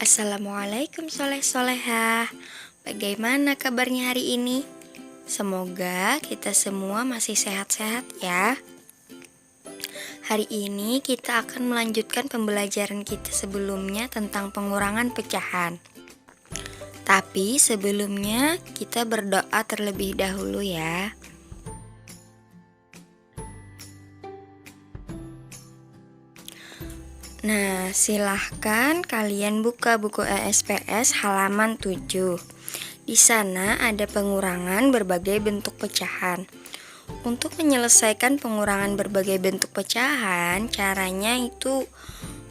Assalamualaikum soleh-solehah. Bagaimana kabarnya hari ini? Semoga kita semua masih sehat-sehat ya. Hari ini kita akan melanjutkan pembelajaran kita sebelumnya tentang pengurangan pecahan. Tapi sebelumnya kita berdoa terlebih dahulu ya. Nah, silahkan kalian buka buku ESPS halaman 7. Di sana ada pengurangan berbagai bentuk pecahan. Untuk menyelesaikan pengurangan berbagai bentuk pecahan, caranya itu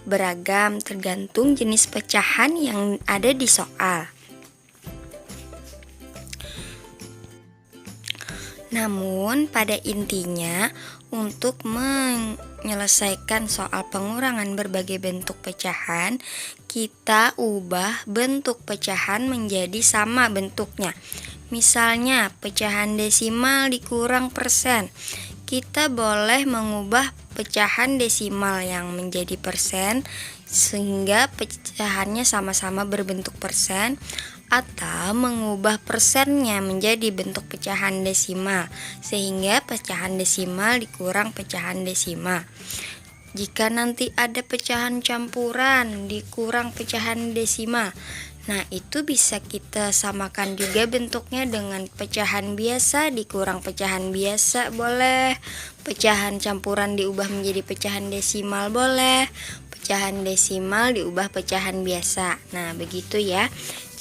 beragam tergantung jenis pecahan yang ada di soal. Namun, pada intinya, untuk menyelesaikan soal pengurangan berbagai bentuk pecahan, kita ubah bentuk pecahan menjadi sama bentuknya. Misalnya, pecahan desimal dikurang persen. Kita boleh mengubah pecahan desimal yang menjadi persen sehingga pecahannya sama-sama berbentuk persen, atau mengubah persennya menjadi bentuk pecahan desimal sehingga pecahan desimal dikurang pecahan desimal. Jika nanti ada pecahan campuran dikurang pecahan desimal, nah itu bisa kita samakan juga bentuknya dengan pecahan biasa dikurang pecahan biasa boleh, pecahan campuran diubah menjadi pecahan desimal boleh, pecahan desimal diubah pecahan biasa. Nah begitu ya.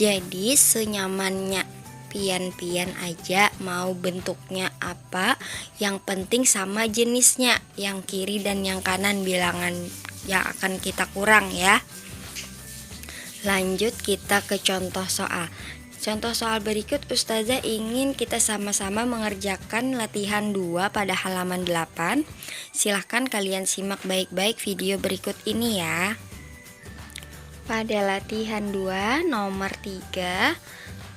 Jadi senyamannya pian-pian aja mau bentuknya apa, yang penting sama jenisnya, yang kiri dan yang kanan bilangan yang akan kita kurang ya. Lanjut kita ke contoh soal. Contoh soal berikut Ustazah ingin kita sama-sama mengerjakan latihan 2 pada halaman 8. Silahkan kalian simak baik-baik video berikut ini ya. Pada latihan 2 nomor 3,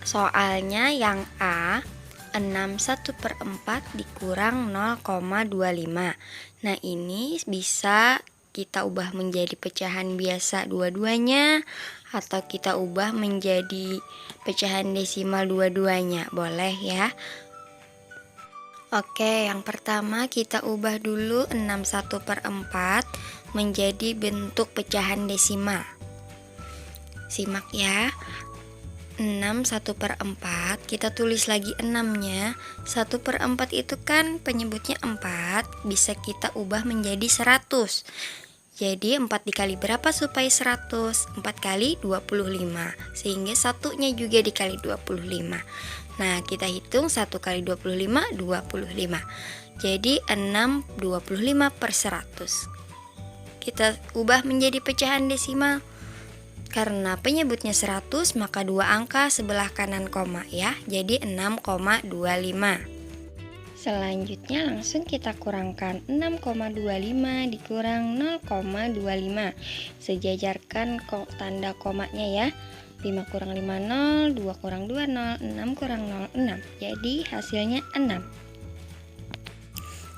soalnya yang A, 6/1/4 dikurang 0,25. Nah ini bisa kita ubah menjadi pecahan biasa dua-duanya, atau kita ubah menjadi pecahan desimal dua-duanya, boleh ya. Oke, yang pertama kita ubah dulu 6/1/4 menjadi bentuk pecahan desimal. Simak ya. 6/1/4 kita tulis lagi 6-nya. 1/4 itu kan penyebutnya 4, bisa kita ubah menjadi 100. Jadi 4 dikali berapa supaya 100? 4 kali 25, sehingga satunya juga dikali 25. Nah kita hitung 1 kali 25, 25. Jadi 6/25/100. Kita ubah menjadi pecahan desimal. Karena penyebutnya 100, maka dua angka sebelah kanan koma ya. Jadi 6,25. Selanjutnya langsung kita kurangkan 6,25 dikurang 0,25. Sejajarkan tanda komanya ya. 5 kurang 5 0, 2 kurang 2 0, 6 kurang 0 6. Jadi hasilnya 6.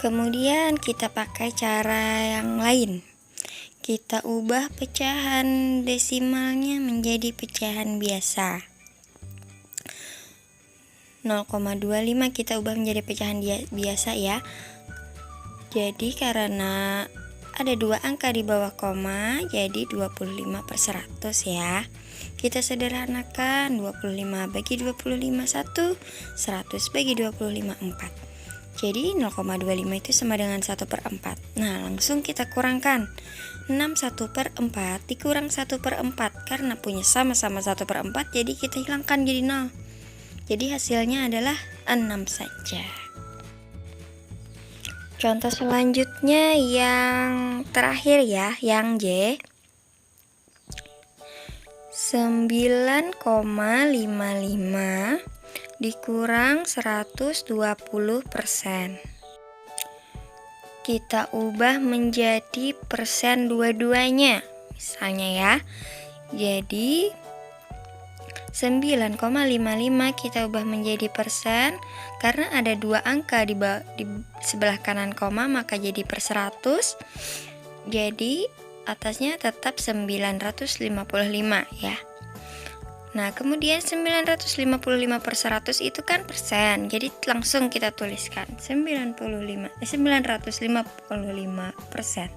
Kemudian kita pakai cara yang lain. Kita ubah pecahan desimalnya menjadi pecahan biasa. 0,25 kita ubah menjadi pecahan biasa ya. Jadi karena ada dua angka di bawah koma, jadi 25/100 ya. Kita sederhanakan, 25 bagi 25 1, 100 bagi 25 4. Jadi 0,25 itu sama dengan 1/4. Nah langsung kita kurangkan. 6/1/4 dikurang 1/4. Karena punya sama-sama 1/4, jadi kita hilangkan jadi 0. Jadi hasilnya adalah 6 saja. Contoh selanjutnya yang terakhir ya, yang J. 9,55 dikurang 120%. Kita ubah menjadi persen dua-duanya. Misalnya ya. Jadi 9,55 kita ubah menjadi persen. Karena ada dua angka di sebelah kanan koma, maka jadi per 100. Jadi atasnya tetap 955 ya. Nah, kemudian 955 per 100 itu kan persen. Jadi langsung kita tuliskan 955%.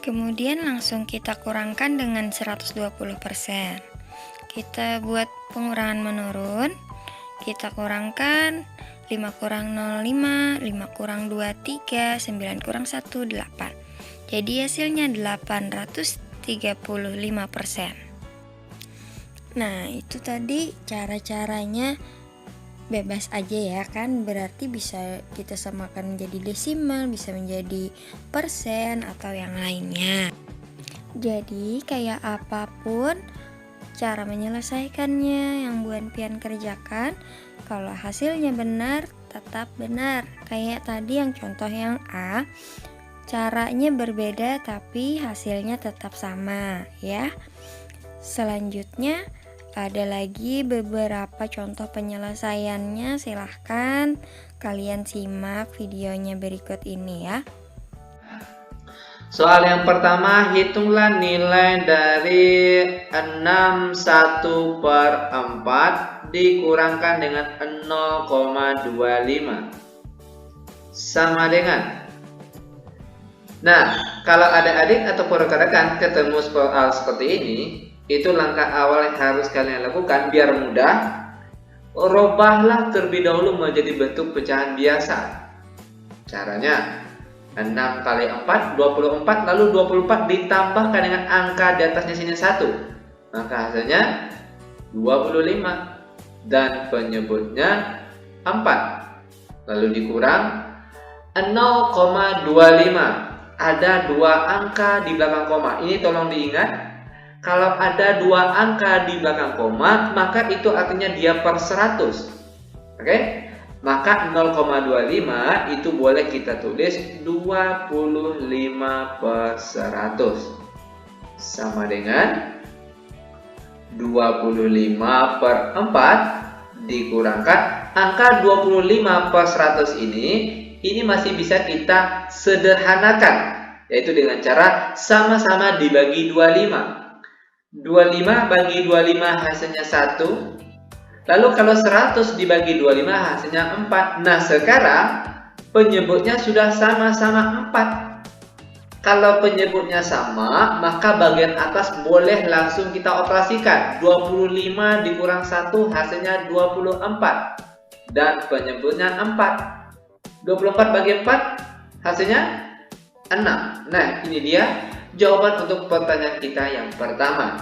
Kemudian langsung kita kurangkan dengan 120%. Kita buat pengurangan menurun. Kita kurangkan 5 kurang 0, 5, 5 kurang 2, 3, 9 kurang 1, 8. Jadi hasilnya 835%. Nah, itu tadi cara-caranya bebas aja ya kan, berarti bisa kita samakan menjadi desimal, bisa menjadi persen atau yang lainnya. Jadi kayak apapun cara menyelesaikannya yang Bu Pian kerjakan, kalau hasilnya benar tetap benar. Kayak tadi yang contoh yang A, caranya berbeda tapi hasilnya tetap sama ya. Selanjutnya ada lagi beberapa contoh penyelesaiannya, silahkan kalian simak videonya berikut ini ya. Soal yang pertama, hitunglah nilai dari 61 per 4 dikurangkan dengan 0,25 sama dengan. Nah, kalau adik-adik atau rekan-rekan ketemu soal seperti ini, itu langkah awal yang harus kalian lakukan biar mudah. Robahlah terlebih dahulu menjadi bentuk pecahan biasa. Caranya 6 kali 4, 24, lalu 24 ditambahkan dengan angka di atasnya sini 1. Maka hasilnya 25 dan penyebutnya 4. Lalu dikurang 0,25. Ada 2 angka di belakang koma. Ini tolong diingat. Kalau ada 2 angka di belakang koma, maka itu artinya dia per 100. Oke? Maka 0,25 itu boleh kita tulis 25 per 100. Sama dengan 25 per 4 dikurangkan angka 25 per 100 ini masih bisa kita sederhanakan, yaitu dengan cara sama-sama dibagi 25. 25 bagi 25 hasilnya 1. Lalu kalau 100 dibagi 25 hasilnya 4. Nah, sekarang penyebutnya sudah sama-sama 4. Kalau penyebutnya sama, maka bagian atas boleh langsung kita operasikan. 25 dikurang 1 hasilnya 24. Dan penyebutnya 4. 24 bagi 4 hasilnya 6. Nah, ini dia jawaban untuk pertanyaan kita yang pertama.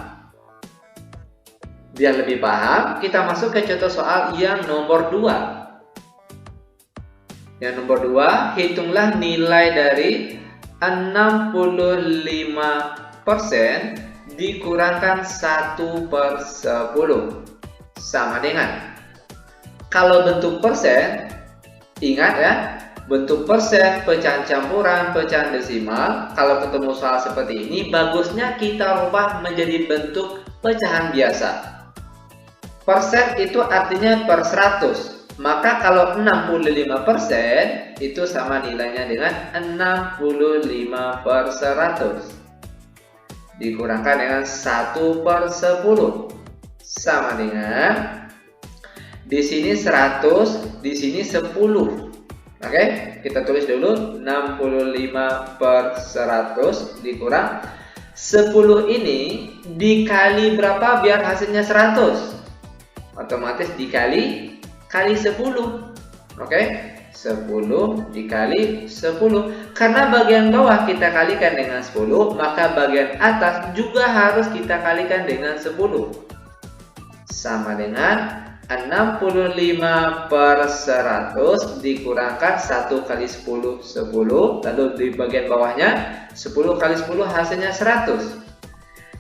Biar lebih paham, kita masuk ke contoh soal yang nomor 2. Yang nomor 2, hitunglah nilai dari 65% dikurangkan 1 per 10 sama dengan. Kalau bentuk persen, ingat ya, bentuk persen, pecahan campuran, pecahan desimal. Kalau ketemu soal seperti ini, bagusnya kita rubah menjadi bentuk pecahan biasa. Persen itu artinya per 100. Maka kalau 65% itu sama nilainya dengan 65 per 100. Dikurangkan dengan 1 per 10. Sama dengan, di sini 100, di sini 10. Oke, kita tulis dulu 65 per 100 dikurang 10 ini dikali berapa biar hasilnya 100? Otomatis dikali 10. Oke, 10 dikali 10. Karena bagian bawah kita kalikan dengan 10, maka bagian atas juga harus kita kalikan dengan 10. Sama dengan 65 per 100 dikurangkan 1 kali 10, 10. Lalu di bagian bawahnya 10 kali 10 hasilnya 100.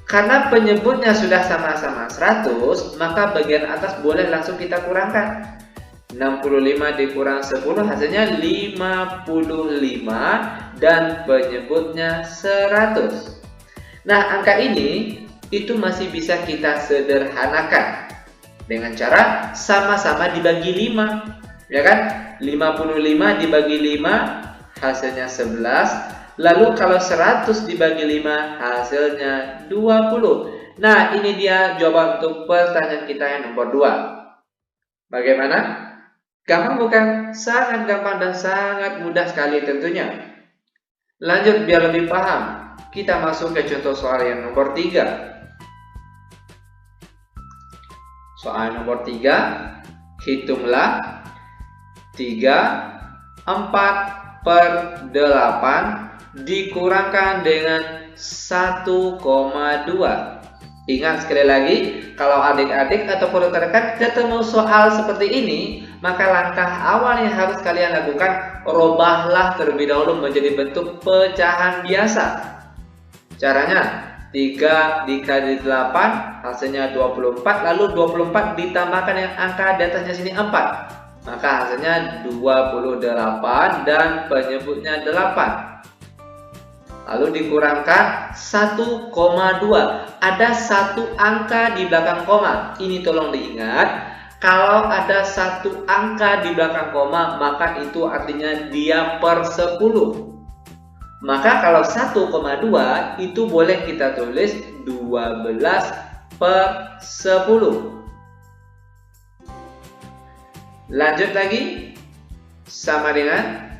Karena penyebutnya sudah sama-sama 100, maka bagian atas boleh langsung kita kurangkan. 65 dikurang 10 hasilnya 55 dan penyebutnya 100. Nah, angka ini itu masih bisa kita sederhanakan dengan cara sama-sama dibagi 5, ya kan? 55 dibagi 5 hasilnya 11. Lalu kalau 100 dibagi 5 hasilnya 20. Nah, ini dia jawaban untuk pertanyaan kita yang nomor 2. Bagaimana? Gampang bukan? Sangat gampang dan sangat mudah sekali tentunya. Lanjut biar lebih paham. Kita masuk ke contoh soal yang nomor 3. Soal nomor 3, hitunglah 3/4/8 dikurangkan dengan 1,2. Ingat sekali lagi, kalau adik-adik ataupun rekan-rekan ketemu soal seperti ini, maka langkah awal yang harus kalian lakukan, robahlah terlebih dahulu menjadi bentuk pecahan biasa. Caranya, 3 dikali 8 hasilnya 24, lalu 24 ditambahkan yang angka di atasnya sini 4. Maka hasilnya 28 dan penyebutnya 8. Lalu dikurangkan 1,2. Ada satu angka di belakang koma. Ini tolong diingat, kalau ada satu angka di belakang koma, maka itu artinya dia per 10. Maka kalau 1,2 itu boleh kita tulis 12/10. Lanjut lagi sama dengan,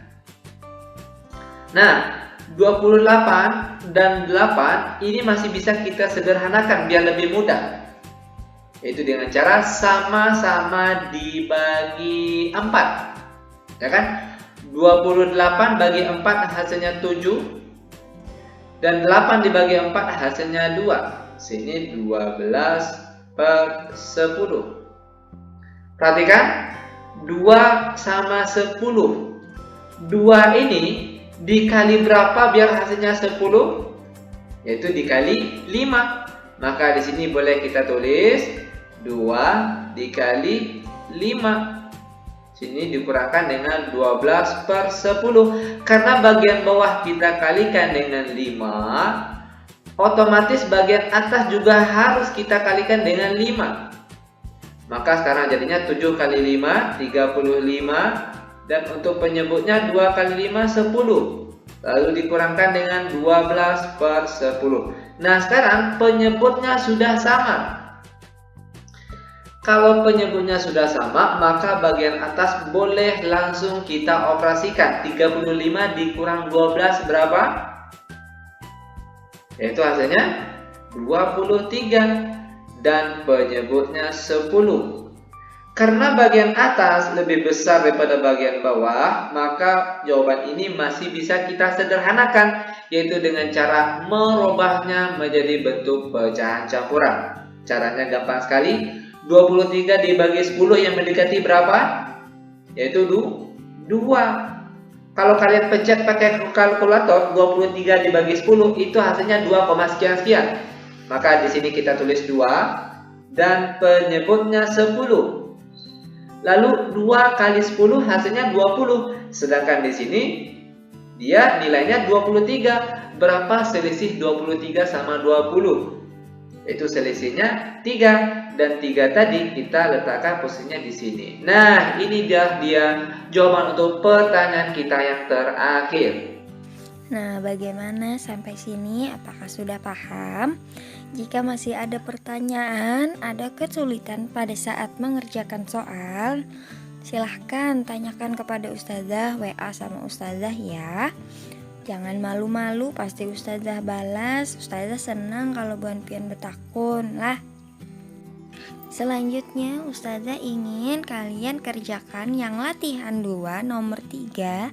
nah, 28 dan 8 ini masih bisa kita sederhanakan biar lebih mudah, yaitu dengan cara sama-sama dibagi 4, ya kan? 28 bagi 4 hasilnya 7, dan 8 dibagi 4 hasilnya 2. Sini 12/10. Perhatikan, 2 sama 10. 2 ini dikali berapa biar hasilnya 10? Yaitu dikali 5. Maka di sini boleh kita tulis 2 dikali 5. Sini dikurangkan dengan 12/10. Karena bagian bawah kita kalikan dengan 5, otomatis bagian atas juga harus kita kalikan dengan 5. Maka sekarang jadinya 7 kali 5, 35. Dan untuk penyebutnya 2 kali 5, 10. Lalu dikurangkan dengan 12/10. Nah, sekarang penyebutnya sudah sama. Kalau penyebutnya sudah sama, maka bagian atas boleh langsung kita operasikan. 35 dikurang 12 berapa? Yaitu hasilnya 23. Dan penyebutnya 10. Karena bagian atas lebih besar daripada bagian bawah, maka jawaban ini masih bisa kita sederhanakan, yaitu dengan cara merubahnya menjadi bentuk pecahan campuran. Caranya gampang sekali. 23 dibagi 10 yang mendekati berapa? Yaitu 2. Kalau kalian pencet pakai kalkulator, 23 dibagi 10 itu hasilnya 2, sekian-sekian. Maka di sini kita tulis 2 dan penyebutnya 10. Lalu 2 kali 10 hasilnya 20. Sedangkan di sini dia nilainya 23. Berapa selisih 23 sama 20? Itu selisihnya 3. Dan 3 tadi kita letakkan posisinya di sini. Nah, ini dia jawaban untuk pertanyaan kita yang terakhir. Nah, bagaimana sampai sini? Apakah sudah paham? Jika masih ada pertanyaan, ada kesulitan pada saat mengerjakan soal, silahkan tanyakan kepada Ustazah, WA sama Ustazah ya. Jangan malu-malu, pasti Ustazah balas. Ustazah senang kalau buan pian betakun lah. Selanjutnya, Ustazah ingin kalian kerjakan yang latihan 2 nomor 3,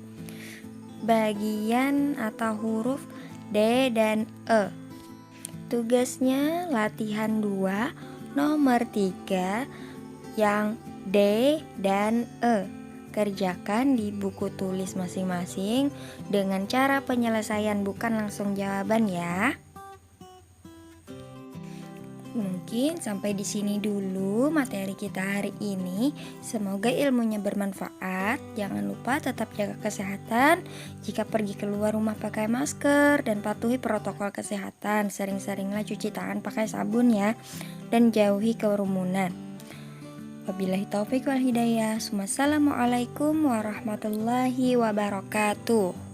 bagian atau huruf D dan E. Tugasnya latihan 2 nomor 3 yang D dan E. Kerjakan di buku tulis masing-masing dengan cara penyelesaian, bukan langsung jawaban ya. Mungkin sampai di sini dulu materi kita hari ini. Semoga ilmunya bermanfaat. Jangan lupa tetap jaga kesehatan. Jika pergi keluar rumah pakai masker dan patuhi protokol kesehatan. Sering-seringlah cuci tangan pakai sabun ya. Dan jauhi kerumunan. Wabillahi taufiq wal hidayah. Wassalamualaikum warahmatullahi wabarakatuh.